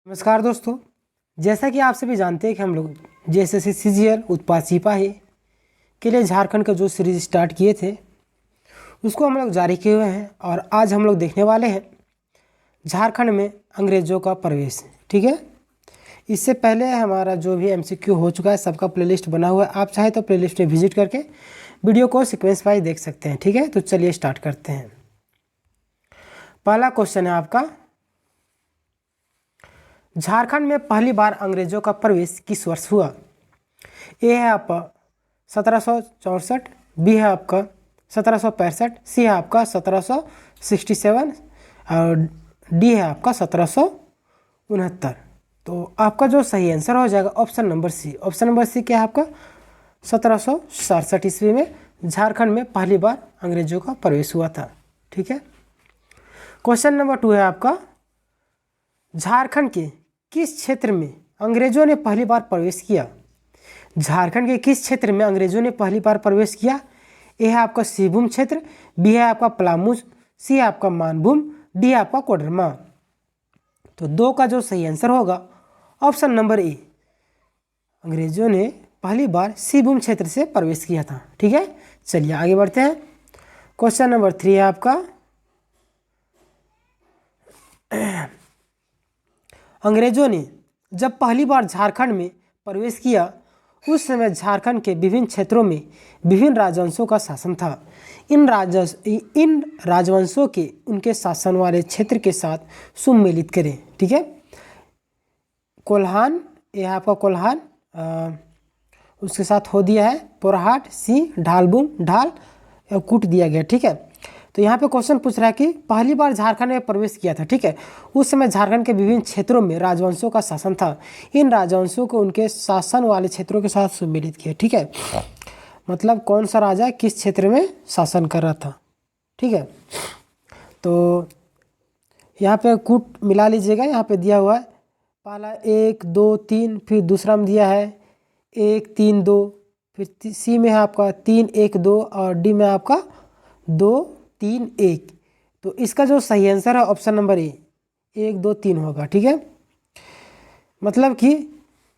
नमस्कार दोस्तों, जैसा कि आप सभी जानते हैं कि हम लोग जेएसएससी सीजीएल उत्पाद सिपाही के लिए झारखंड का जो सीरीज स्टार्ट किए थे उसको हम लोग जारी किए हुए हैं और आज हम लोग देखने वाले हैं झारखंड में अंग्रेज़ों का प्रवेश। ठीक है, इससे पहले हमारा जो भी एमसीक्यू हो चुका है सबका प्लेलिस्ट बना हुआ है, आप चाहे तो प्लेलिस्ट में विजिट करके वीडियो को सीक्वेंस वाइज देख सकते हैं। ठीक है, तो चलिए स्टार्ट करते हैं। पहला क्वेश्चन है आपका, झारखंड में पहली बार अंग्रेजों का प्रवेश किस वर्ष हुआ? ए है आपका 1764, बी है आपका 1765, सी है आपका 1767 और डी है आपका 1769। तो आपका जो सही आंसर हो जाएगा option number C. Option number C क्या है आपका? 1767 ईस्वी में झारखंड में पहली बार अंग्रेजों का प्रवेश हुआ था। ठीक है, क्वेश्चन नंबर 2 है आपका, झारखंड के किस क्षेत्र में अंग्रेजों ने पहली बार प्रवेश किया? झारखंड के किस क्षेत्र में अंग्रेजों ने पहली बार प्रवेश किया? ए है आपका सिंहभूम क्षेत्र, बी है आपका पलामू, सी है आपका मानभूम, डी है आपका कोडरमा। तो दो का जो सही आंसर होगा ऑप्शन नंबर ए, अंग्रेजों ने पहली बार सिंहभूम क्षेत्र से प्रवेश किया था। ठीक है, चलिए आगे बढ़ते हैं। क्वेश्चन नंबर 3 है आपका, अंग्रेजों ने जब पहली बार झारखंड में प्रवेश किया उस समय झारखंड के विभिन्न क्षेत्रों में विभिन्न राजवंशों का शासन था। इन राजवंशों के उनके शासन वाले क्षेत्र के साथ सुमेलित करें। ठीक है, कोल्हान, यह आपका कोल्हान, उसके साथ हो दिया है पोरहाट, सी ढालबुम, ढाल कूट दिया गया। ठीक है, तो यहाँ पे क्वेश्चन पूछ रहा है कि पहली बार झारखंड में प्रवेश किया था। ठीक है, उस समय झारखंड के विभिन्न क्षेत्रों में राजवंशों का शासन था। इन राजवंशों को उनके शासन वाले क्षेत्रों के साथ सुमेलित किया। ठीक है, मतलब कौन सा राजा किस क्षेत्र में शासन कर रहा था। ठीक है, तो यहाँ पे कूट मिला लीजिएगा, यहाँ पे दिया हुआ है पहला 1 2 3, फिर दूसरा में दिया है 1 3 2, फिर सी में है आपका 3 1 2 और डी में आपका 2 3 1। तो इसका जो सही आंसर है ऑप्शन नंबर ए 1 2 3 होगा। ठीक है, मतलब कि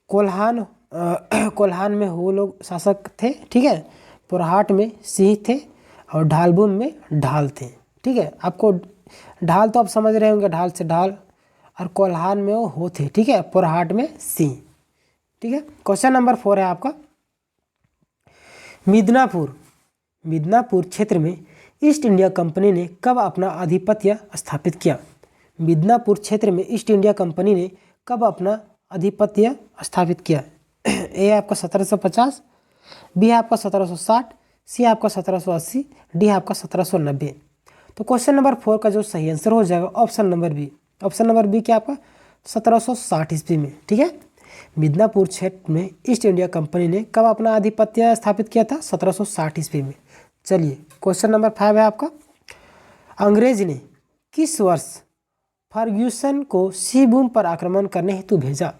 कोल्हान में वो लोग शासक थे। ठीक है, पोरहाट में सिंह थे और ढालबुम में ढाल थे। ठीक है, आपको ढाल तो आप समझ रहे होंगे, ढाल से ढाल, और कोल्हान में वो हो थे। ठीक है, पोरहाट में सिंह। ठीक है, क्वेश्चन नंबर 4 है आपका, मिदनापुर क्षेत्र में ईस्ट इंडिया कंपनी ने कब अपना आधिपत्य स्थापित किया? मिदनापुर क्षेत्र में ईस्ट इंडिया कंपनी ने कब अपना आधिपत्य स्थापित किया? ए आपका 1750, बी आपका 1760, सी आपका 1780, डी आपका 1790। तो क्वेश्चन नंबर 4 का जो सही आंसर हो जाएगा option number B. Option number B क्या आपका 1760 ईस्वी में। ठीक है, मिदनापुर क्षेत्र में ईस्ट इंडिया कंपनी ने कब अपना आधिपत्य स्थापित किया था? 1760 ईस्वी में। चलिए क्वेश्चन नंबर 5 है आपका, अंग्रेज ने किस वर्ष फर्ग्यूसन को सिंहभूम पर आक्रमण करने हेतु भेजा?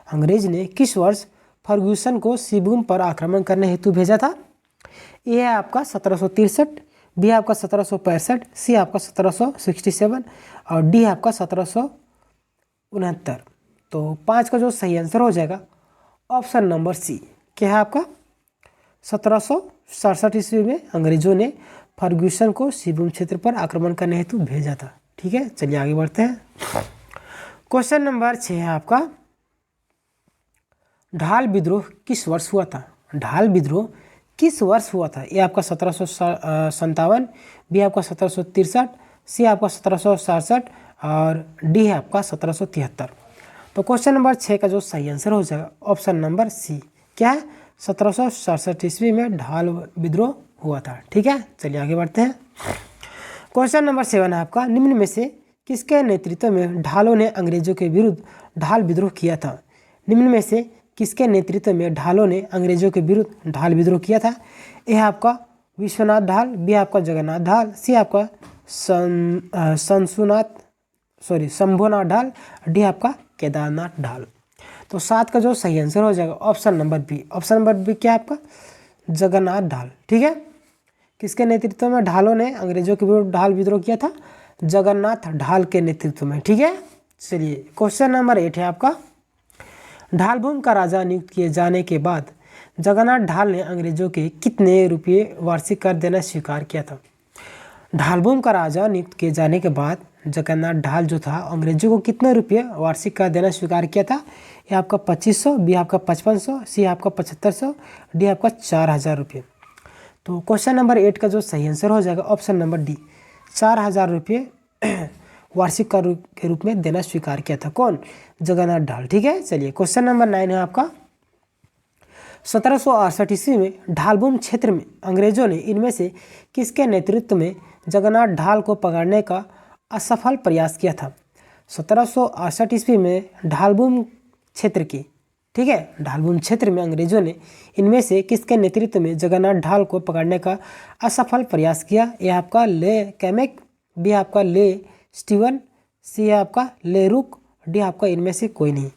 अंग्रेज ने किस वर्ष फर्ग्यूसन को सिंहभूम पर आक्रमण करने हेतु भेजा था? ए है आपका 1763, बी आपका 1765, सी आपका 1767 और डी आपका 1769। तो 5 का जो सही आंसर हो जाएगा ऑप्शन नंबर सी, क्या है आपका 1767 ईस्वी में अंग्रेजों ने फर्ग्यूसन को सिंहभूम क्षेत्र पर आक्रमण करने हेतु भेजा था। ठीक है, चलिए आगे बढ़ते हैं। क्वेश्चन नंबर 6 है आपका, ढाल विद्रोह किस वर्ष हुआ था? ढाल विद्रोह किस वर्ष हुआ था? ये आपका 1757, बी आपका 1763, सी आपका 1767 और डी है आपका 1773। तो क्वेश्चन नंबर 6 का जो सही आंसर हो जाएगा ऑप्शन नंबर सी, क्या है 1767 ईस्वी में ढाल विद्रोह हुआ था। ठीक है, चलिए आगे बढ़ते हैं। क्वेश्चन नंबर 7 है आपका, निम्न में से किसके नेतृत्व में ढालों ने अंग्रेजों के विरुद्ध ढाल विद्रोह किया था? निम्न में से किसके नेतृत्व में ढालों ने अंग्रेजों के विरुद्ध ढाल विद्रोह किया था? ए आपका विश्वनाथ ढाल, बी आपका जगन्नाथ ढाल, सी आपका शंभुनाथ ढाल, डी आपका केदारनाथ ढाल। तो 7 का जो सही आंसर हो जाएगा option number B. Option number B क्या आपका जगन्नाथ ढाल। ठीक है, किसके नेतृत्व में ढालों ने अंग्रेजों के विरुद्ध ढाल विद्रोह किया था? जगन्नाथ ढाल के नेतृत्व में। ठीक है, चलिए क्वेश्चन नंबर 8 है आपका, ढालभूम का राजा नियुक्त किए जाने के बाद जगन्नाथ ढाल ने अंग्रेजों के कितने रुपये वार्षिक कर देना स्वीकार किया था। ढालभूम का राजा नियुक्त किए जाने के बाद जगन्नाथ ढाल जो था अंग्रेजों को कितने रुपये वार्षिक कर देना स्वीकार किया था। ये आपका 2500, बी आपका 5500, सी आपका 7500, डी आपका 4000 रुपये। तो क्वेश्चन नंबर 8 का जो सही आंसर हो जाएगा ऑप्शन नंबर डी, 4000 रुपये वार्षिक कर के रूप में देना स्वीकार किया था। कौन? जगन्नाथ ढाल। ठीक है, चलिए क्वेश्चन नंबर 9 है आपका, 1768 ईस्वी में ढालभूम क्षेत्र में अंग्रेजों ने इनमें से किसके नेतृत्व में जगन्नाथ ढाल को पकड़ने का असफल प्रयास किया था। 1768 ईस्वी में ढालभूम क्षेत्र की, ठीक है, ढालभूम क्षेत्र में अंग्रेजों ने इनमें से किसके नेतृत्व में जगन्नाथ ढाल को पकड़ने का असफल प्रयास किया। ये आपका ले कैमेक, बी आपका ले स्टीवन, सी है आपका ले रुक, डी आपका इनमें से कोई नहीं।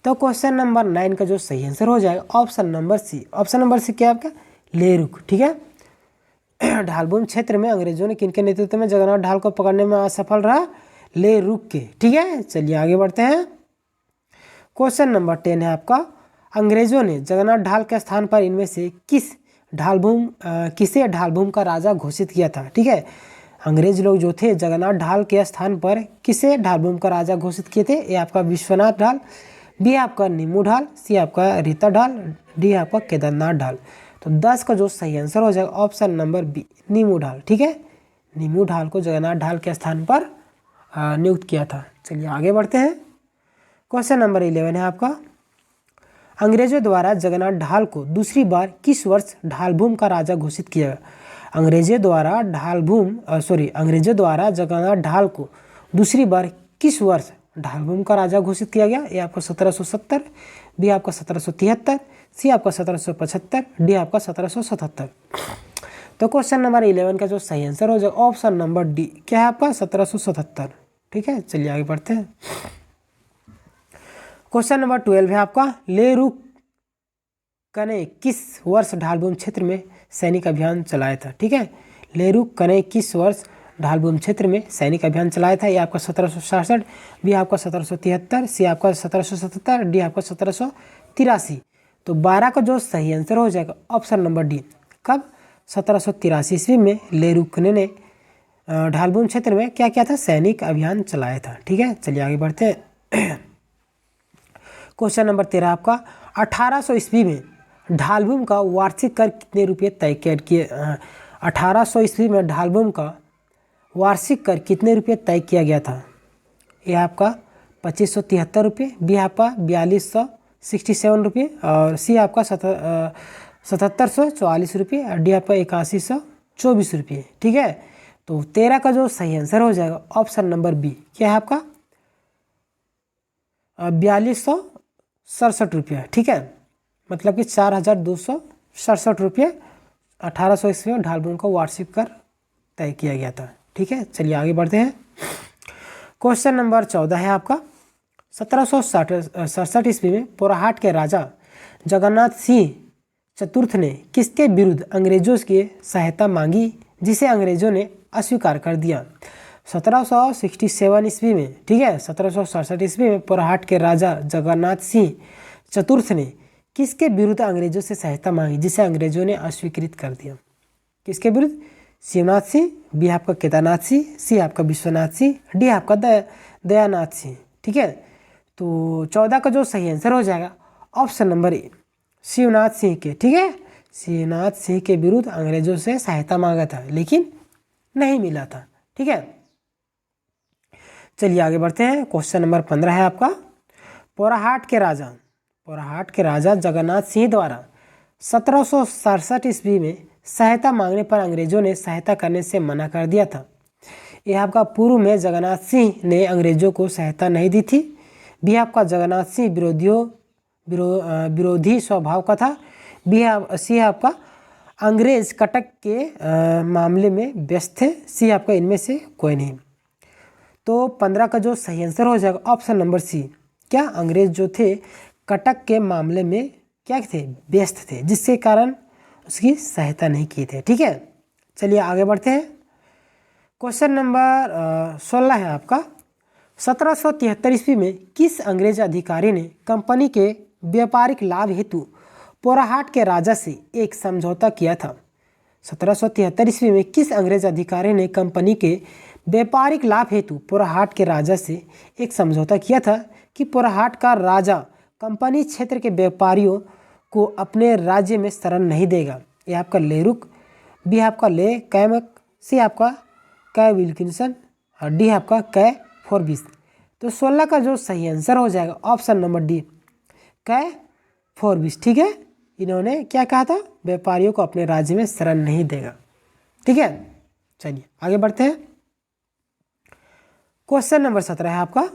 तो क्वेश्चन नंबर 9 का जो सही आंसर हो जाएगा option number C. Option number C क्या आपका? ले रुक। ठीक है, ढालभूम क्षेत्र में अंग्रेजों ने किनके नेतृत्व में जगन्नाथ ढाल को पकड़ने में असफल रहा? ले रुक के। ठीक है, चलिए आगे बढ़ते हैं। क्वेश्चन नंबर 10 है आपका, अंग्रेजों ने जगन्नाथ ढाल के स्थान पर इनमें से किसे ढालभूम का राजा घोषित किया था। ठीक है, अंग्रेज लोग जो थे जगन्नाथ ढाल के स्थान पर किसे ढालभूम का राजा घोषित किए थे। ये आपका विश्वनाथ ढाल, बी आपका नीमू ढाल, सी आपका रीता ढाल, डी आपका केदारनाथ ढाल। तो 10 का जो सही आंसर हो जाएगा ऑप्शन नंबर बी, नीमू ढाल। ठीक है, नीमू ढाल को जगन्नाथ ढाल के स्थान पर नियुक्त किया था। चलिए आगे बढ़ते हैं। क्वेश्चन नंबर 11 है आपका, अंग्रेजों द्वारा जगन्नाथ ढाल को दूसरी बार किस वर्ष ढालभूम का राजा घोषित किया गया। अंग्रेजों द्वारा जगन्नाथ ढाल को दूसरी बार किस वर्ष ढालभूम का राजा घोषित किया गया। ये आपका 1770, बी आपका 1773, सी आपका 1775, डी आपका 1777। तो क्वेश्चन नंबर 11 का जो सही आंसर हो जाएगा ऑप्शन नंबर डी, क्या है आपका? 1777। ठीक है, चलिए आगे बढ़ते हैं। क्वेश्चन नंबर 12 है आपका, ले रुक ने किस वर्ष ढालभूम क्षेत्र में सैनिक अभियान चलाया था। ठीक है, ले रुक ने किस वर्ष ढालभूम क्षेत्र में सैनिक अभियान चलाया था। ये आपका 1766, बी आपका 1773, सी आपका 1777, डी आपका 1783। तो 12 का जो सही आंसर हो जाएगा ऑप्शन नंबर डी, कब? 1783 ईस्वी में ले रुक ने ढालभूम क्षेत्र में क्या किया था? सैनिक अभियान चलाया था। ठीक है, चलिए आगे बढ़ते हैं। क्वेश्चन नंबर 13 आपका, 1800 ईस्वी में ढालभूम का वार्षिक कर कितने रुपये तय किए। 1800 ईस्वी में ढालभूम का वार्षिक कर कितने रुपये तय किया गया था। यह आपका 2573 रुपये, बी आपका 4267 रुपये, और सी आपका 7744 रुपये, और डी आपका 8124 रुपये। ठीक है, तो 13 का जो सही आंसर हो जाएगा ऑप्शन नंबर बी, क्या है आपका? 4267 रुपये। ठीक है, मतलब कि 4267 रुपये 1800 ईस्वी में ढालभूम का वार्षिक कर तय किया गया था। ठीक है, चलिए आगे बढ़ते हैं। क्वेश्चन नंबर 14 है आपका, 1767 ईस्वी में पोराहाट के राजा जगन्नाथ सिंह चतुर्थ ने किसके विरुद्ध अंग्रेजों की सहायता मांगी, जिसे अंग्रेजों ने अस्वीकार कर दिया। 1767 ईस्वी में, ठीक है, 1767 ईस्वी में पोराहाट के राजा जगन्नाथ सिंह चतुर्थ ने किसके विरुद्ध अंग्रेजों से सहायता मांगी, जिसे अंग्रेजों ने अस्वीकृत कर दिया। किसके विरुद्ध? शिवनाथ सिंह, बी आपका केदारनाथ सिंह, सी आपका विश्वनाथ सिंह, डी आपका दयानाथ सिंह। ठीक है, तो 14 का जो सही आंसर हो जाएगा ऑप्शन नंबर ए, शिवनाथ सिंह के। ठीक है, शिवनाथ सिंह के विरुद्ध अंग्रेजों से सहायता मांगा था, लेकिन नहीं मिला था। ठीक है, चलिए आगे बढ़ते हैं। क्वेश्चन नंबर 15 है आपका, पोराहाट के राजा जगन्नाथ सिंह द्वारा 1767 ईस्वी में सहायता मांगने पर अंग्रेजों ने सहायता करने से मना कर दिया था। यह आपका पूर्व में जगन्नाथ सिंह ने अंग्रेजों को सहायता नहीं दी थी, भी आपका जगन्नाथ सिंह विरोधी स्वभाव का था, सी आपका अंग्रेज कटक के मामले में व्यस्त थे, सी आपका इनमें से कोई नहीं। तो 15 का जो सही आंसर हो जाएगा ऑप्शन नंबर सी, क्या? अंग्रेज जो थे कटक के मामले में क्या थे? व्यस्त थे, जिसके कारण उसकी सहायता नहीं की थे। ठीक है, चलिए आगे बढ़ते हैं। क्वेश्चन नंबर 16 है आपका, 1773 ईस्वी में किस अंग्रेज अधिकारी ने कंपनी के व्यापारिक लाभ हेतु पोराहाट के राजा से एक समझौता किया था? 1773 ईस्वी में किस अंग्रेज अधिकारी ने कंपनी के व्यापारिक लाभ हेतु पोराहाट के राजा से एक समझौता किया था कि पोराहाट का राजा कंपनी क्षेत्र के व्यापारियों को अपने राज्य में शरण नहीं देगा? ये आपका लेरुक, बी आपका ले कैमक, सी आपका कै विल्किंसन और डी आपका कै फोर्बिस। तो 16 का जो सही आंसर हो जाएगा ऑप्शन नंबर डी, कै फोर्बिस। ठीक है, इन्होंने क्या कहा था? व्यापारियों को अपने राज्य में शरण नहीं देगा। ठीक है, चलिए आगे बढ़ते हैं। क्वेश्चन नंबर 17 है आपका,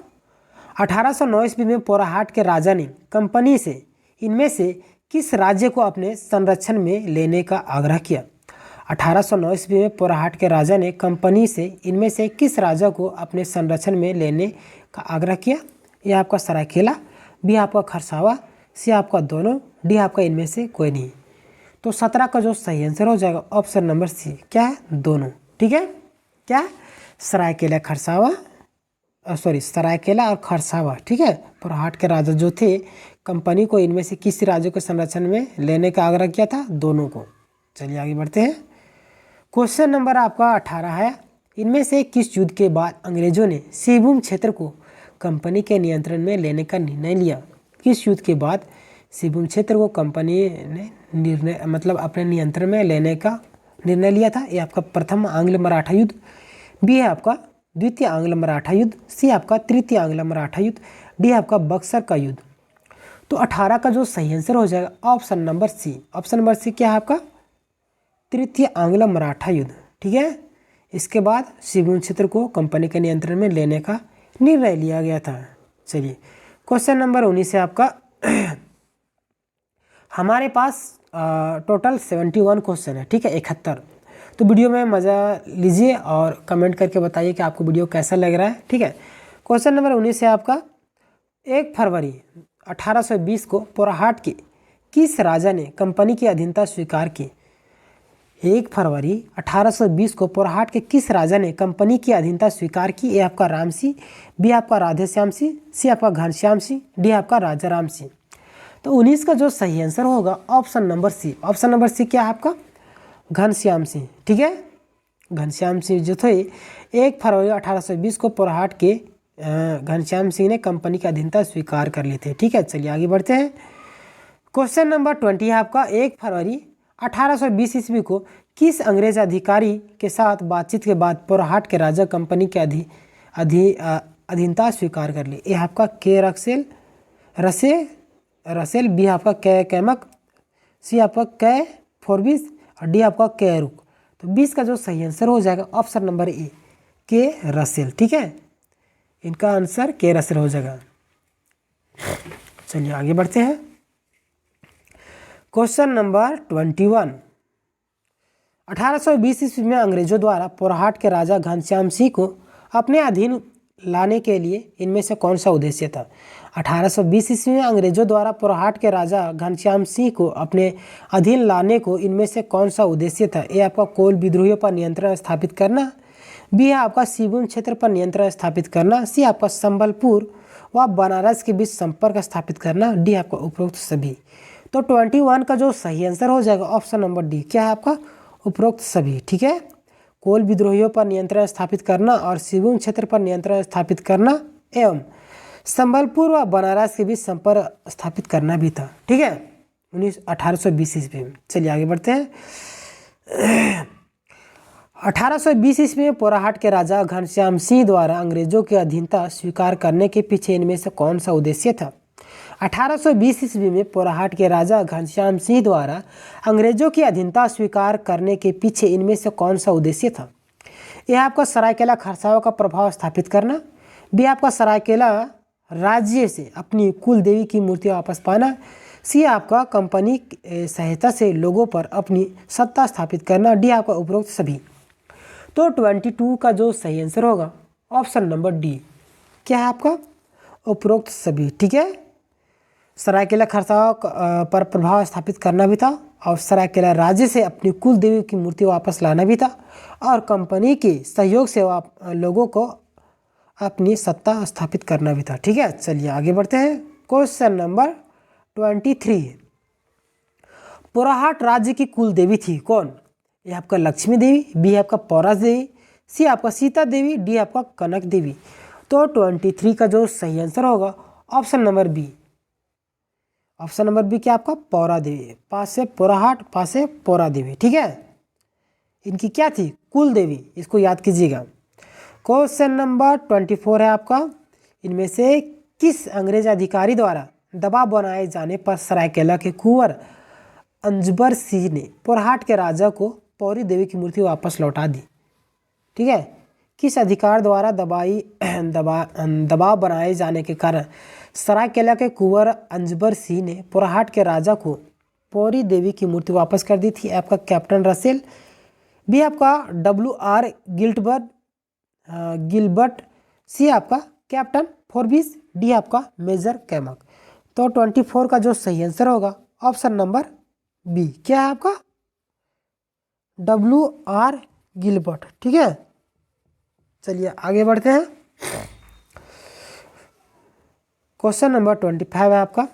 1809 ईस्वी में पोराहाट के राजा ने कंपनी से इनमें से किस राज्य को अपने संरक्षण में लेने का आग्रह किया? 1809 ईस्वी में पोराहाट के राजा ने कंपनी से इनमें से किस राजा को अपने संरक्षण में लेने का आग्रह किया? यह आपका सरायकेला, बी आपका खरसावा, सी आपका दोनों, डी आपका इनमें से कोई नहीं। तो 17 का जो सही आंसर हो जाएगा ऑप्शन नंबर सी, क्या है? दोनों। ठीक है, क्या? सरायकेला खरसावा, सरायकेला और खरसावा। ठीक है, पोराहाट के राजा जो थे कंपनी को इनमें से किस राज्य को संरक्षण में लेने का आग्रह किया था? दोनों को। चलिए आगे बढ़ते हैं। क्वेश्चन नंबर आपका 18 है, इनमें से किस युद्ध के बाद अंग्रेजों ने सिंहभूम क्षेत्र को कंपनी के नियंत्रण में लेने का निर्णय लिया? किस युद्ध के बाद सिंहभूम क्षेत्र को कंपनी ने अपने नियंत्रण में लेने का निर्णय लिया था? ये आपका प्रथम आंग्ल मराठा युद्ध, बी है आपका द्वितीय आंग्ल मराठा युद्ध, सी आपका तृतीय आंग्ल मराठा युद्ध, डी आपका बक्सर का युद्ध। तो 18 का जो सही आंसर हो जाएगा option number C. Option number C क्या है आपका? तृतीय आंग्ल मराठा युद्ध। ठीक है, इसके बाद सिंहभूम क्षेत्र को कंपनी के नियंत्रण में लेने का निर्णय लिया गया था। चलिए क्वेश्चन नंबर 19 है आपका, हमारे पास टोटल 71 क्वेश्चन है। ठीक है, 71। तो वीडियो में मज़ा लीजिए और कमेंट करके बताइए कि आपको वीडियो कैसा लग रहा है। ठीक है, क्वेश्चन नंबर 19 है आपका, 1 फरवरी 1820 को पोराहाट के किस राजा ने कंपनी की अधीनता स्वीकार की? 1 फरवरी 1820 को पोराहाट के किस राजा ने कंपनी की अधीनता स्वीकार की? ए आपका रामसी, बी आपका राधेश्याम सिंह, सी आपका घनश्याम सिंह, डी आपका राजा राम सिंह। तो 19 का जो सही आंसर होगा option number C. Option number C क्या है आपका? घनश्याम सिंह। ठीक है, घनश्याम सिंह जो थे 1 फरवरी 1820 को पोराहाट के घनश्याम सिंह ने कंपनी की अधीनता स्वीकार कर ली थी। ठीक है, चलिए आगे बढ़ते हैं। क्वेश्चन नंबर 20 है आपका, 1 फरवरी 1820 ईस्वी को किस अंग्रेज अधिकारी के साथ बातचीत के बाद पोराहाट के राजा कंपनी के अधीनता स्वीकार कर ली? ये आपका के रसेल, बी आपका कै कैमक, सी आपका कै फोर्बिस और डी आपका कै रुक। तो 20 का जो सही आंसर हो जाएगा ऑप्शन नंबर ए, के रसेल। ठीक है, इनका आंसर के रसेल हो जाएगा। चलिए आगे बढ़ते हैं। क्वेश्चन नंबर 21, 1820 ईस्वी में अंग्रेजों द्वारा पोराहाट के राजा घनश्याम सिंह को अपने अधीन लाने के लिए इनमें से कौन सा उद्देश्य था? 1820 ईस्वी में अंग्रेजों द्वारा पोराहाट के राजा घनश्याम सिंह को अपने अधीन लाने को इनमें से कौन सा उद्देश्य था? ए आपका कोल विद्रोहियों पर नियंत्रण स्थापित करना, बी है आपका सिंहभूम क्षेत्र पर नियंत्रण स्थापित करना, सी आपका संबलपुर व बनारस के बीच संपर्क स्थापित करना, डी आपका उपरोक्त सभी। तो 21 का जो सही आंसर हो जाएगा ऑप्शन नंबर डी, क्या है आपका? उपरोक्त सभी। ठीक है, कोल विद्रोहियों पर नियंत्रण स्थापित करना और सिंहभूम क्षेत्र पर नियंत्रण स्थापित करना एवं संबलपुर व बनारस के बीच संपर्क स्थापित करना भी था। ठीक है, 1820 ईस्वी में। चलिए आगे बढ़ते हैं। 1820 ईस्वी में पोराहाट के राजा घनश्याम सिंह द्वारा अंग्रेजों की अधीनता स्वीकार करने के पीछे इनमें से कौन सा उद्देश्य था? 1820 ईस्वी में पोराहाट के राजा घनश्याम सिंह द्वारा अंग्रेजों की अधीनता स्वीकार करने के पीछे इनमें से कौन सा उद्देश्य था? यह आपका सरायकेला खरसावा का प्रभाव स्थापित करना, बी आपका सरायकेला राज्य से अपनी कुल देवी की मूर्ति वापस पाना, सी आपका कंपनी सहायता से लोगों पर अपनी सत्ता स्थापित करना, डी आपका उपरोक्त सभी। तो 22 का जो सही आंसर होगा ऑप्शन नंबर डी, क्या है आपका? उपरोक्त सभी। ठीक है, सरायकेला खरसावा पर प्रभाव स्थापित करना भी था और सरायकेला राज्य से अपनी कुल देवी की मूर्ति वापस लाना भी था और कंपनी के सहयोग से लोगों को अपनी सत्ता स्थापित करना भी था। ठीक है, चलिए आगे बढ़ते हैं। क्वेश्चन नंबर 23, पोराहाट राज्य की कुल देवी थी कौन? ये आपका लक्ष्मी देवी, बी आपका पौरा देवी, सी आपका सीता देवी, डी आपका कनक देवी। तो 23 का जो सही आंसर होगा option number B. Option number B क्या आपका पौरा देवी, पास से पोराहाट, पास से पौरा देवी। ठीक है, इनकी क्या थी? कुल देवी, इसको याद कीजिएगा। क्वेश्चन नंबर 24 है आपका, इनमें से किस अंग्रेज अधिकारी द्वारा दबाव बनाए जाने पर सरायकेला के कुंवर अंजबर सिंह ने पोरहाट के राजा को पौरी देवी की मूर्ति वापस लौटा दी? ठीक है, किस अधिकार द्वारा दबाव बनाए जाने के कारण सरायकेला के कुंवर अंजबर सिंह ने पोरहाट के राजा को पौरी देवी की मूर्ति वापस कर दी थी? आपका कैप्टन रसेल, बी आपका WR गिलबर्ट, सी आपका कैप्टन फोर्बिस, डी आपका मेजर कैमक। तो 24 का जो सही आंसर होगा ऑप्शन नंबर बी। क्या है आपका? WR Gilbert. ठीक है, चलिए आगे बढ़ते हैं। क्वेश्चन नंबर 25 है आपका,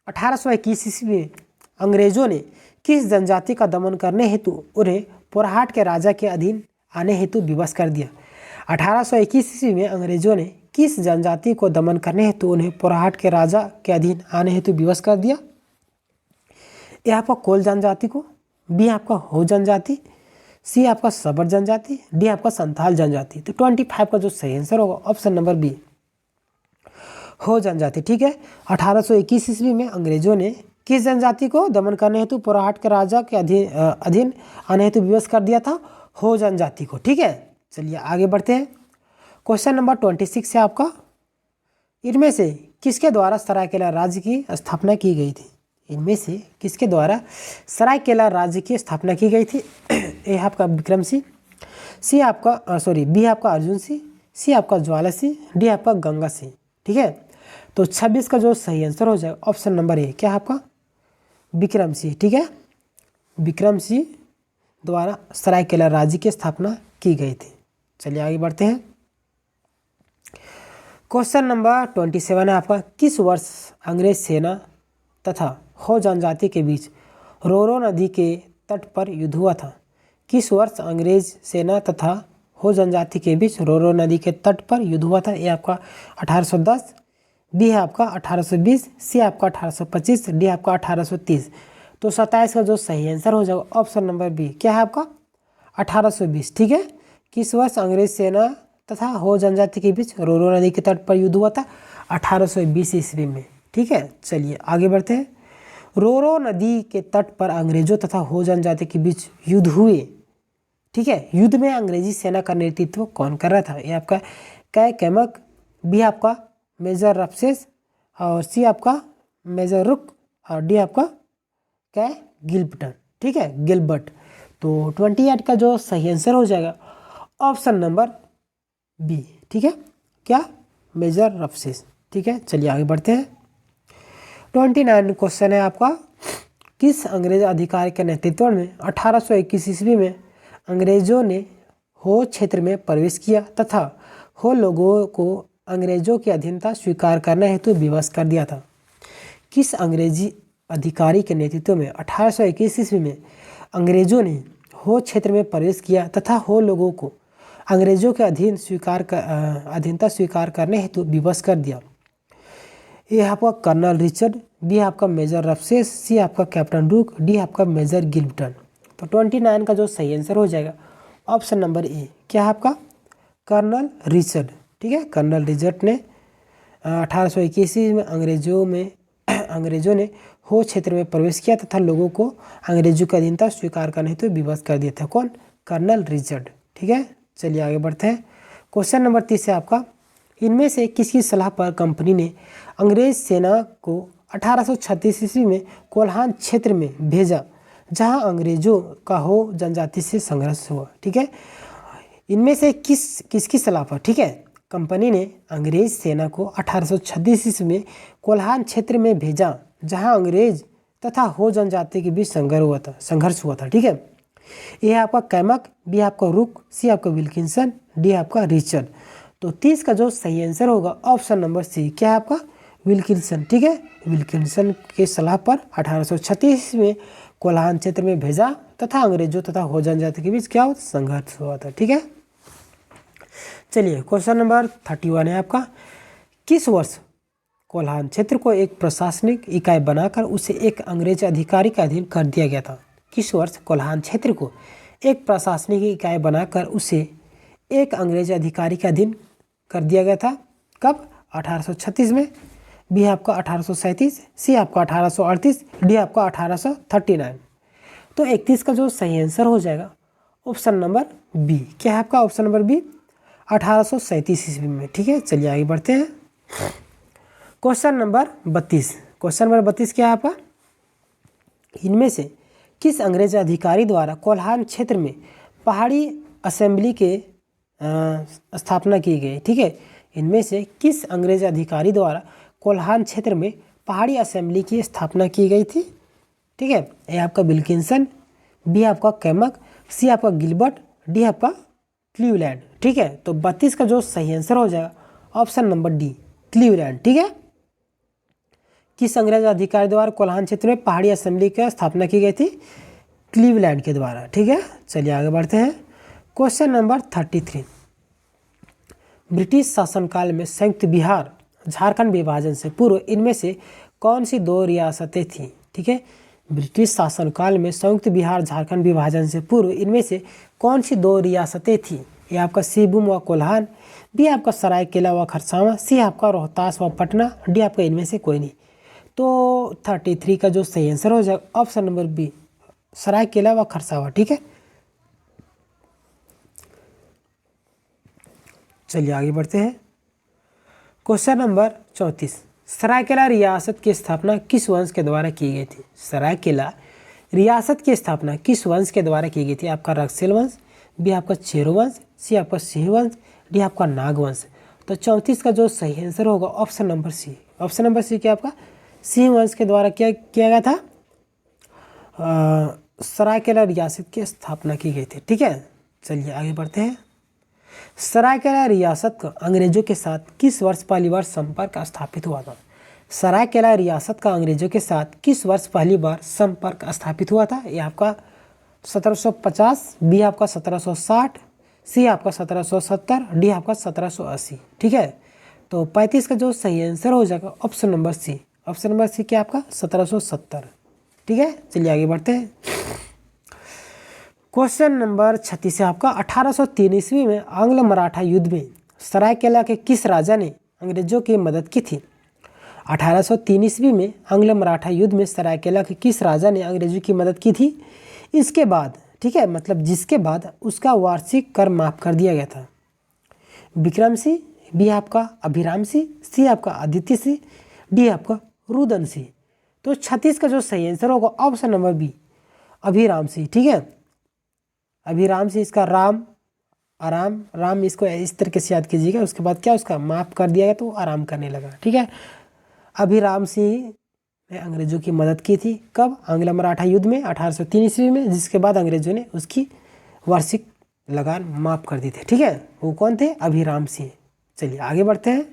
1821 ईस्वी में अंग्रेजों ने किस जनजाति का दमन करने हेतु उन्हें पोरहाट के राजा के अधीन आने हेतु विवश कर दिया? 1821 ईस्वी में अंग्रेजों ने किस जनजाति को दमन करने हेतु उन्हें पोरहाट के राजा के अधीन आने हेतु विवश कर दिया? ए आपका कोल जनजाति को, बी आपका हो जनजाति, सी आपका सबर जनजाति, डी आपका संथाल जनजाति। तो 25 का जो सही आंसर होगा ऑप्शन नंबर बी, हो जनजाति। ठीक है, 1821 ईस्वी में अंग्रेजों ने किस जनजाति को दमन करने हेतु पोरहाट के राजा के अधीन आने हेतु विवश कर दिया था? हो जनजाति को। ठीक है, चलिए आगे बढ़ते हैं। क्वेश्चन नंबर 26 है आपका, इनमें से किसके द्वारा सरायकेला राज्य की स्थापना की गई थी? इनमें से किसके द्वारा सरायकेला राज्य की स्थापना की गई थी? ए आपका विक्रम सिंह, सी आपका बी आपका अर्जुन सिंह, सी आपका ज्वाला सिंह, डी आपका गंगा सिंह। ठीक है, तो 26 का जो सही आंसर हो जाएगा ऑप्शन नंबर ए। क्या आपका? विक्रम सिंह। ठीक है, विक्रम सिंह द्वारा सरायकेला राज्य की स्थापना की गई थी। चलिए आगे बढ़ते हैं। क्वेश्चन नंबर 27 है आपका, किस वर्ष अंग्रेज सेना तथा हो जनजाति के बीच रोरो नदी के तट पर युद्ध हुआ था? किस वर्ष अंग्रेज सेना तथा हो जनजाति के बीच रोरो नदी के तट पर युद्ध हुआ था? ये आपका 1810, बी है आपका 1820, सी आपका 1825, डी आपका 1830। तो 27 का जो सही आंसर हो जाएगा ऑप्शन नंबर बी। क्या है आपका? 1820। ठीक है, किस वर्ष अंग्रेज सेना तथा हो जनजाति के बीच रोरो नदी के तट पर युद्ध हुआ था? 1820 ईस्वी में। ठीक है, चलिए आगे बढ़ते हैं। रोरो नदी के तट पर अंग्रेजों तथा हो जनजाति के बीच युद्ध हुए। ठीक है, युद्ध में अंग्रेजी सेना का नेतृत्व कौन कर रहा था? ये आपका कै कैमक, बी आपका मेजर रफसेस, और सी आपका मेजर रुक, और डी आपका कै गिल्बर्ट। ठीक है, गिल्बर्ट। तो 28 का जो सही आंसर हो जाएगा ऑप्शन नंबर बी। ठीक है, क्या? मेजर रफसेस। ठीक है, चलिए आगे बढ़ते हैं। 29 क्वेश्चन है आपका, किस अंग्रेज अधिकारी के नेतृत्व में 1821 ईस्वी में अंग्रेजों ने हो क्षेत्र में प्रवेश किया तथा हो लोगों को अंग्रेजों की अधीनता स्वीकार करने हेतु विवश कर दिया था? किस अंग्रेजी अधिकारी के नेतृत्व में 1821 ईस्वी में अंग्रेजों ने हो क्षेत्र में प्रवेश किया तथा हो लोगों को अंग्रेजों के अधीनता स्वीकार करने हेतु विवश कर दिया? ए आपका कर्नल रिचर्ड, बी आपका मेजर रफसेस, सी आपका कैप्टन रूक, डी आपका मेजर गिल्बर्ट। तो 29 का जो सही आंसर हो जाएगा ऑप्शन नंबर ए। क्या है आपका? Colonel Richard. ठीक है, कर्नल रिचर्ड ने 1821 में अंग्रेजों ने हो क्षेत्र में प्रवेश किया तथा लोगों को अंग्रेजों की अधीनता स्वीकार करने हेतु विवश कर दिया था। कौन? Colonel Richard. ठीक है, चलिए आगे बढ़ते हैं। क्वेश्चन नंबर 30 है आपका, इनमें से किसकी सलाह पर कंपनी ने अंग्रेज सेना को 1836 ईस्वी में कोल्हान क्षेत्र में भेजा जहां अंग्रेजों का हो जनजाति से संघर्ष हुआ? ठीक है, इनमें से किसकी सलाह पर? ठीक है, कंपनी ने अंग्रेज सेना को 1836 ईस्वी में कोल्हान क्षेत्र में भेजा जहां अंग्रेज तथा हो जनजाति के बीच संघर्ष हुआ था। ठीक है, यह आपका कैमक, बी आपका रुक, सी आपका विल्किंसन, डी आपका रिचर्ड। तो 30 का जो सही आंसर होगा ऑप्शन नंबर सी, क्या है आपका, विल्किंसन। ठीक है, विल्किंसन के सलाह पर 1836 में कोल्हान क्षेत्र में भेजा तथा अंग्रेजों तथा हो जनजाति के बीच क्या हुआ, संघर्ष हुआ था। ठीक है, चलिए क्वेश्चन नंबर 31 है आपका, किस वर्ष कोल्हान क्षेत्र को एक प्रशासनिक इकाई बनाकर उसे एक अंग्रेज अधिकारी के अधीन कर दिया गया था? किस वर्ष कोल्हान क्षेत्र को एक प्रशासनिक इकाई बनाकर उसे एक अंग्रेज अधिकारी के अधीन कर दिया गया था? कब? 1836 में। बी आपका 1837, सी आपका 1838, डी आपका 1839। तो 31 का जो सही आंसर हो जाएगा ऑप्शन नंबर बी, क्या है आपका, ऑप्शन नंबर बी, 1837 ईस्वी में। ठीक है, चलिए आगे बढ़ते हैं। क्वेश्चन नंबर 32, क्वेश्चन नंबर 32 क्या है आपका, इनमें से किस अंग्रेज अधिकारी द्वारा कोल्हान क्षेत्र में पहाड़ी असेंबली के स्थापना की गई? ठीक है, इनमें से किस अंग्रेज अधिकारी द्वारा कोल्हान क्षेत्र में पहाड़ी असेंबली की स्थापना की गई थी? ठीक है, ए आपका विल्किंसन, बी आपका कैमक, सी आपका गिलबर्ट, डी आपका क्लीवलैंड। ठीक है, तो 32 का जो सही आंसर हो जाएगा ऑप्शन नंबर डी, क्लीवलैंड। ठीक है, किस अंग्रेज अधिकारी द्वारा कोल्हान क्षेत्र में पहाड़ी असेंबली की स्थापना की गई थी? क्लीवलैंड के द्वारा। ठीक है, चलिए आगे बढ़ते हैं। क्वेश्चन नंबर 33, ब्रिटिश शासनकाल में संयुक्त बिहार झारखंड विभाजन से पूर्व इनमें से कौन सी दो रियासतें थीं? ठीक है, ब्रिटिश शासनकाल में संयुक्त बिहार झारखंड विभाजन से पूर्व इनमें से कौन सी दो रियासतें थीं? ये आपका सिंहभूम व कोल्हान, बी आपका सरायकेला व खरसावां, सी आपका रोहतास व पटना, डी आपका इनमें से कोई नहीं। तो 33 का जो सही आंसर हो जाएगा ऑप्शन नंबर बी, सरायकेला व खरसावां। ठीक है, चलिए आगे बढ़ते हैं। क्वेश्चन नंबर 34, सरायकेला रियासत की स्थापना किस वंश के द्वारा की गई थी? सरायकेला रियासत की स्थापना किस वंश के द्वारा की गई थी? आपका रक्सेल वंश, बी आपका चेरो वंश, सी आपका सिंह वंश, डी आपका नाग वंश। तो 34 का जो सही आंसर होगा option number C, option number C क्या आपका, सिंह वंश के द्वारा क्या किया गया था? सरायकेला रियासत की स्थापना की गई थी। ठीक है, चलिए आगे बढ़ते हैं। सरायकेला रियासत का अंग्रेजों के साथ किस वर्ष पहली बार संपर्क स्थापित हुआ था? सरायकेला रियासत का अंग्रेजों के साथ किस वर्ष पहली बार संपर्क स्थापित हुआ था? ये आपका 1750, बी आपका 1760, सी आपका 1770, डी आपका 1780। ठीक है, तो 35 का जो सही आंसर हो जाएगा option number C, option number C क्या आपका 1770। ठीक है, चलिए आगे बढ़ते हैं। क्वेश्चन नंबर 36 है आपका, 1803 ईस्वी में आंग्ल मराठा युद्ध में सरायकेला के किस राजा ने अंग्रेजों की मदद की थी? 1803 ईस्वी में आंग्ल मराठा युद्ध में सरायकेला के किस राजा ने अंग्रेजों की मदद की थी? इसके बाद, ठीक है, मतलब जिसके बाद उसका वार्षिक कर माफ कर दिया गया था। विक्रम सिंह, बी आपका अभिराम सिंह, सी आपका आदित्य सिंह, डी आपका रुदन सिंह। तो 36 का जो सही आंसर होगा ऑप्शन नंबर बी, अभिराम सिंह। ठीक है, अभिराम सिंह, इसका राम आराम, राम इसको इस तरीके से याद कीजिएगा, उसके बाद क्या उसका माफ कर दिया गया तो आराम करने लगा। ठीक है, अभिराम सिंह ने अंग्रेजों की मदद की थी, कब? आंग्ल मराठा युद्ध में 1803 ईस्वी में, जिसके बाद अंग्रेजों ने उसकी वार्षिक लगान माफ कर दी थी। ठीक है, वो कौन थे? अभिराम सिंह। चलिए आगे बढ़ते हैं।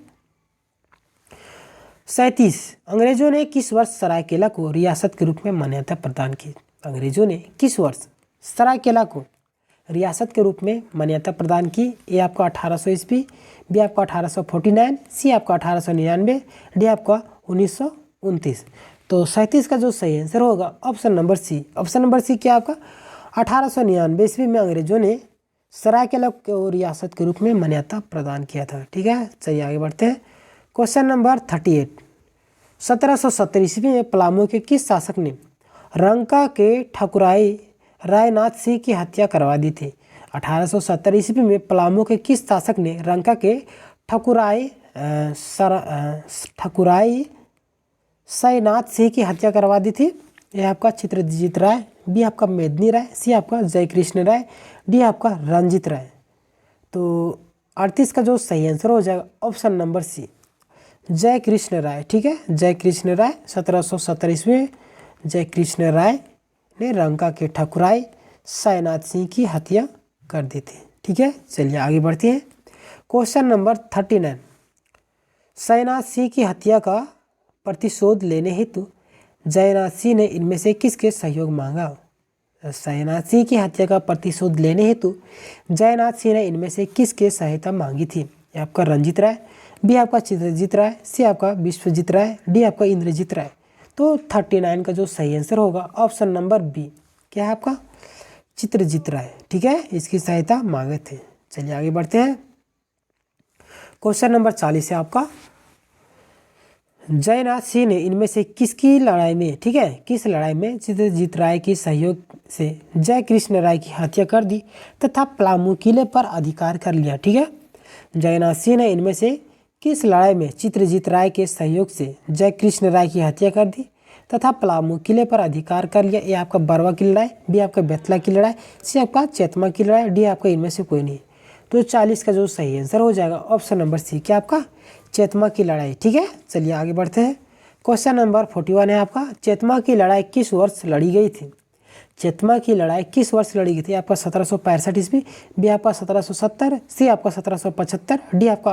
37, अंग्रेजों ने किस वर्ष सरायकेला को रियासत के रूप में मान्यता प्रदान की? अंग्रेजों ने किस वर्ष सरायकेला को रियासत के रूप में मान्यता प्रदान की? ए आपका 1800 ईस्वी, बी आपका 1849, सी आपका 1899, डी आपका 1929। तो 37 का जो सही आंसर होगा option number C, option number C क्या आपका 1899 ईस्वी में अंग्रेजों ने सरायकेला को रियासत के रूप में मान्यता प्रदान किया था। ठीक है, चलिए आगे बढ़ते हैं। क्वेश्चन नंबर 38, 1770 ईस्वी में पलामू के किस शासक ने रंका के ठकुराई रायनाथ सिंह की हत्या करवा दी थी? 1870 ईस्वी में पलामू के किस शासक ने रंका के ठकुराई साईनाथ सिंह की हत्या करवा दी थी? यह आपका चित्रजीत राय, बी आपका मेदिनी राय, सी आपका जयकृष्ण राय, डी आपका रंजित राय। तो 38 का जो सही आंसर हो जाएगा ऑप्शन नंबर सी, जयकृष्ण राय। ठीक है, जयकृष्ण राय 1770 ईस्वी में जयकृष्ण राय ने रंका के ठकुराई साईनाथ सिंह की हत्या कर दी थी। ठीक है, चलिए आगे बढ़ते हैं। क्वेश्चन नंबर 39, सैयनाथ सिंह की हत्या का प्रतिशोध लेने हेतु जयनाथ सिंह ने इनमें से किसके सहयोग मांगा? सैयनाथ सिंह की हत्या का प्रतिशोध लेने हेतु जयनाथ सिंह ने इनमें से किसके सहायता मांगी थी? ये आपका रंजीत राय, बी आपका चित्रजीत राय, सी आपका विश्वजीत राय, डी आपका इंद्रजीत राय। तो 39 का जो सही आंसर होगा ऑप्शन नंबर बी, क्या है आपका? चित्रजीत राय। ठीक है, इसकी सहायता मांगे थे। चलिए आगे बढ़ते हैं। क्वेश्चन नंबर 40 है आपका, जयनाथ सिंह ने इनमें से किसकी लड़ाई में, ठीक है, किस लड़ाई में चित्रजीत राय के सहयोग से जय कृष्ण राय की हत्या कर दी तथा पलामू किले पर अधिकार कर लिया? ठीक है, जयनाथ सिंह ने इनमें से किस लड़ाई में चित्रजीत राय के सहयोग से जय कृष्ण राय की हत्या कर दी तथा पलामू किले पर अधिकार कर लिया? ए आपका बरवा की लड़ाई, बी आपका बेतला की लड़ाई, सी आपका चेतमा की लड़ाई, डी आपका इनमें से कोई नहीं। तो 40 का जो सही आंसर हो जाएगा ऑप्शन नंबर सी, क्या आपका? चेतमा की लड़ाई। ठीक है, चलिए आगे बढ़ते हैं। क्वेश्चन नंबर 41 है आपका, चेतमा की लड़ाई किस वर्ष लड़ी गई थी? चेतमा की लड़ाई किस वर्ष लड़ी गई थी? आपका 1765 ईस्वी, बी आपका 1770, सी आपका 1775, डी आपका